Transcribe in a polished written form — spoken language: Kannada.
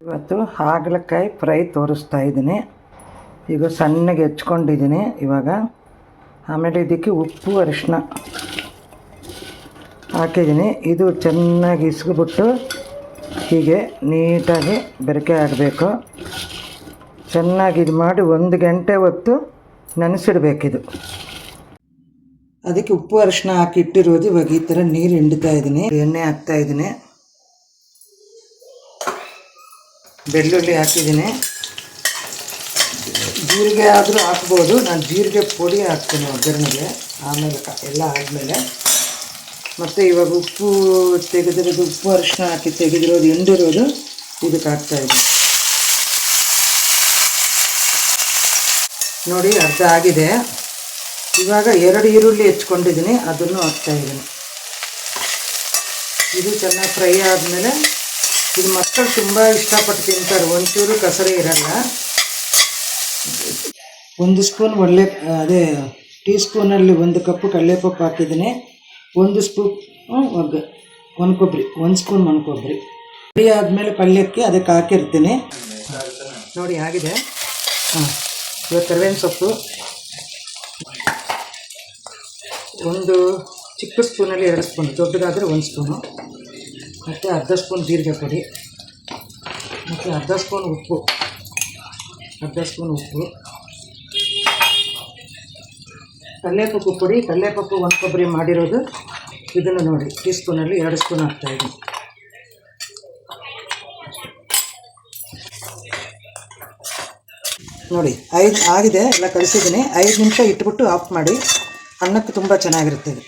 ಇವತ್ತು ಹಾಗಲಕಾಯಿ ಫ್ರೈ ತೋರಿಸ್ತಾ ಇದ್ದೀನಿ. ಈಗ ಸಣ್ಣಗೆ ಹೆಚ್ಕೊಂಡಿದ್ದೀನಿ. ಇವಾಗ ಆಮೇಲೆ ಇದಕ್ಕೆ ಉಪ್ಪು ಅರಿಶಿನ ಹಾಕಿದ್ದೀನಿ. ಇದು ಚೆನ್ನಾಗಿ ಇಸ್ಕೊಬಿಟ್ಟು ಹೀಗೆ ನೀಟಾಗಿ ಬೆರಕೆ ಆಗಬೇಕು. ಚೆನ್ನಾಗಿ ಇದು ಮಾಡಿ 1 ಗಂಟೆ ಹೊತ್ತು ನೆನೆಸಿಡ್ಬೇಕಿದು. ಅದಕ್ಕೆ ಉಪ್ಪು ಅರಿಶಿನ ಹಾಕಿ ಇಟ್ಟಿರೋದು. ಇವಾಗ ಈ ಥರ ನೀರು ಹಿಂಡ್ತಾ ಇದ್ದೀನಿ. ಎಣ್ಣೆ ಹಾಕ್ತಾಯಿದ್ದೀನಿ. ಬೆಳ್ಳುಳ್ಳಿ ಹಾಕಿದ್ದೀನಿ. ಜೀರಿಗೆ ಆದರೂ ಹಾಕ್ಬೋದು. ನಾನು ಜೀರಿಗೆ ಪುಡಿ ಹಾಕ್ತೀನಿ ಒಗ್ಗರಣೆಗೆ. ಆಮೇಲೆ ಎಲ್ಲ ಆದಮೇಲೆ ಮತ್ತು ಇವಾಗ ಉಪ್ಪು ತೆಗೆದಿರೋದು, ಉಪ್ಪು ಅರಿಶಿನ ಹಾಕಿ ತೆಗೆದಿರೋದು ಹಿಂಡಿರೋದು ಇದಕ್ಕೆ ಹಾಕ್ತಾಯಿದ್ದೀನಿ. ನೋಡಿ ಅರ್ಧ ಆಗಿದೆ. ಇವಾಗ 2 ಈರುಳ್ಳಿ ಹೆಚ್ಕೊಂಡಿದ್ದೀನಿ, ಅದನ್ನು ಹಾಕ್ತಾಯಿದ್ದೀನಿ. ಇದು ಚೆನ್ನಾಗಿ ಫ್ರೈ ಆದಮೇಲೆ ಇದು ಮಕ್ಕಳು ತುಂಬ ಇಷ್ಟಪಟ್ಟು ತಿಂತಾರೆ. ಒಂಚೂರು ಕಸರೆ ಇರಲ್ಲ. 1 ಸ್ಪೂನ್ ಟೀ ಸ್ಪೂನಲ್ಲಿ 1 ಕಪ್ಪು ಕಡಲೆಪಪ್ಪು ಹಾಕಿದ್ದೀನಿ. 1 ಸ್ಪೂನ್ ಒಣಕೊಬ್ಬರಿ, 1 ಸ್ಪೂನ್ ಒಣಕೊಬ್ಬರಿ ಫ್ರೈ ಆದಮೇಲೆ ಪಲ್ಯಕ್ಕೆ ಅದಕ್ಕೆ ಹಾಕಿರ್ತೀನಿ. ನೋಡಿ ಆಗಿದೆ. ಇವಾಗ ಕರಿಬೇವಿನ ಸೊಪ್ಪು 1 ಚಿಕ್ಕ ಸ್ಪೂನಲ್ಲಿ 2 ಸ್ಪೂನ್, ದೊಡ್ಡದಾದರೆ 1 ಸ್ಪೂನು, ಮತ್ತು ಅರ್ಧ ಸ್ಪೂನ್ ಜೀರಿಗೆ ಪುಡಿ, ಮತ್ತು ಅರ್ಧ ಸ್ಪೂನ್ ಉಪ್ಪು, ಕಡಲೆಪಪ್ಪು ಪುಡಿ, ಕಡಲೆಪಪ್ಪು ಒಣಕೊಬ್ಬರಿ ಮಾಡಿರೋದು. ಇದನ್ನು ನೋಡಿ ಟೀ ಸ್ಪೂನಲ್ಲಿ 2 ಸ್ಪೂನ್ ಹಾಕ್ತಾಯಿದ್ದೀನಿ. ನೋಡಿ 5 ಆಗಿದೆ. ಎಲ್ಲ ಕಳಿಸಿದ್ದೀನಿ. 5 ನಿಮಿಷ ಇಟ್ಬಿಟ್ಟು ಆಫ್ ಮಾಡಿ. ಅನ್ನಕ್ಕೆ ತುಂಬ ಚೆನ್ನಾಗಿರುತ್ತೆ ಇದು.